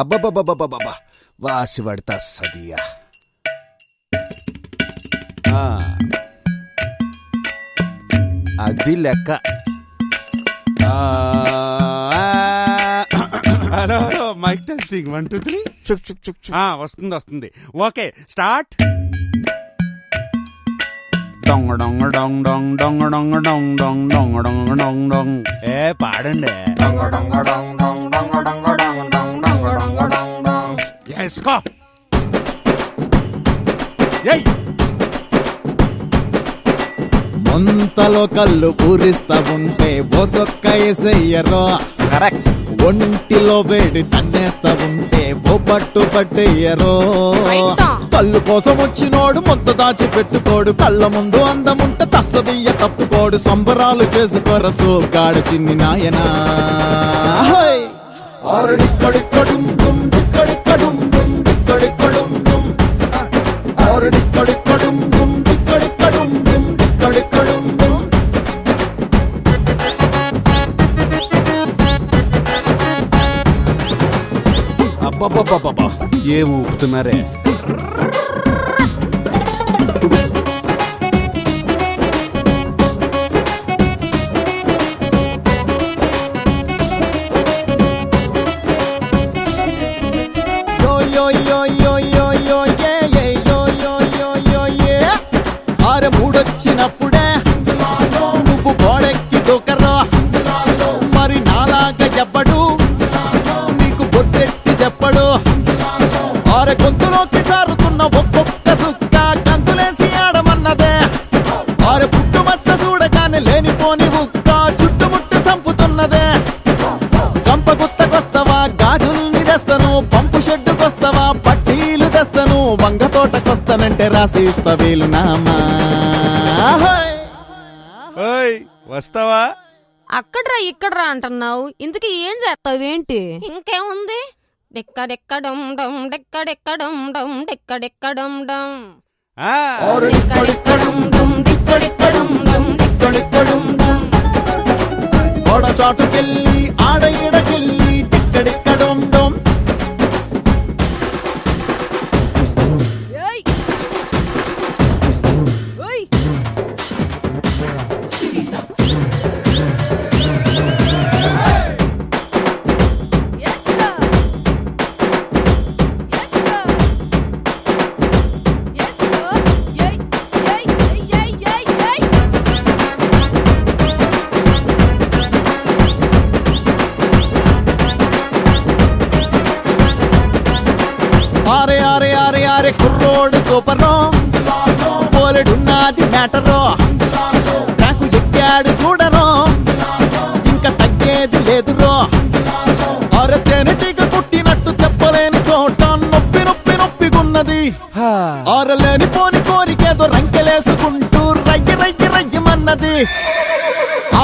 అబ్బబ్బబ్బబ్బబ్బబ్బా వాసి పడతా సదియా. అది లెక్క. హలో హలో మైక్ టెస్టింగ్ 1 2 3 చుక్ చుక్ చుక్ చుక్. వస్తుంది వస్తుంది. Okay start. డొంగ డొంగ డొంగ డొంగ డొంగ డొంగ డొంగ డొంగ డొంగ డొంగ డొంగ డొంగ. పాడండి. ఎస్కో ముంతలో కళ్ళు పూరిస్తా ఉంటే ఓసొక్క ఎసయ్యరో. కరెక్ట్. ఒంటిలో వేడి తన్నేస్తా ఉంటే ఓ పట్టు పట్టేయరో. కళ్ళు కోసం వచ్చినోడు మొత్త దాచి పెట్టుకోడు, కళ్ళ ముందు అందముంట తస్సదియ్య తప్పుకోడు. సంబరాలు చేసుకోరసు గాడు చిన్ని నాయనా. ఆరుడిక్కడిక్కడుం దుమ్ దిక్కడిక్కడుం దుమ్ దిక్కడిక్కడుం దుమ్. ఆరుడిక్కడిక్కడుం దుమ్ దిక్కడిక్కడుం దుమ్ దిక్కడిక్కడుం దుమ్. అబ్బబ్బబ్బబ్బబ్బా ఏం ఊపుతున్నారే. మూడొచ్చినప్పుడే నువ్వు గోడెక్కి దూకరా. మరి నాలాగా చెప్పడు నీకు బొట్టెట్టి చెప్పడు. ఆర గొంతులోకి జారుతున్న ఒక్కొక్క సుక్క గంతులేసి ఆడమన్నదే. ఆర పుట్టుమచ్చ చూడగానే లేనిపోని ఉక్క చుట్టుముట్టు సంపుతున్నదే. గంప గుత్తకొస్తావా గాజుల్ని తెస్తను, పంపు షెడ్డుకొస్తావా పట్టీలు తెస్తను, వంగ తోటకొస్తానంటే రాసి ఇస్తా వీలు నామా. వస్తావా? అక్కడ్రా ఇక్కడ్రా అంటున్నావు, ఇంతకీ ఏం చేస్తావేంటి? ఇంకేముంది, డెక్కడెక్కడం డమ్ డెక్కడెక్కడం డమ్ డెక్కడెక్కడం డమ్. గోడ చాటుకెళ్ళి ఆడ ఈడకెళ్ళి డెక్కడెక్కడం డమ్. ఆరే ఆరే ఆరే ఆరే కుర్రోడు సూపరో, పోలెడున్నది మ్యాటరో. నాకు ఎక్కాడు చూడరో, ఇంకా తగ్గేది లేదురో. ఆరే తేనెటీగ కుట్టినట్టు చెప్పలేని చోట నొప్పి నొప్పి నొప్పిగున్నది. ఆరలేని పోని కోరికేదో రంకెలేసుకుంటూ రయ్య రయ్య రయ్యమన్నది.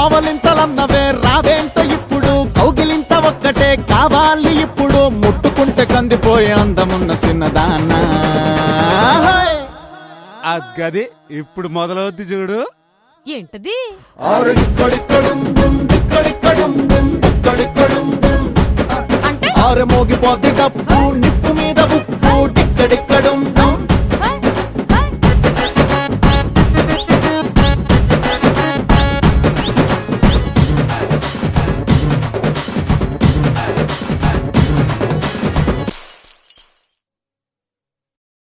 ఆవలింతలన్నవే రావేంట ఇప్పుడు, కౌగిలింత ఒక్కటే కావాలి ఇప్పుడు. ముట్టుకుంటే కందిపోయే అందమున్న చిన్నదానా. అగ్గది ఇప్పుడు మొదలవుద్ది చూడు. ఏంటది? అంటే ఆరు మోగిపోద్ది డప్పు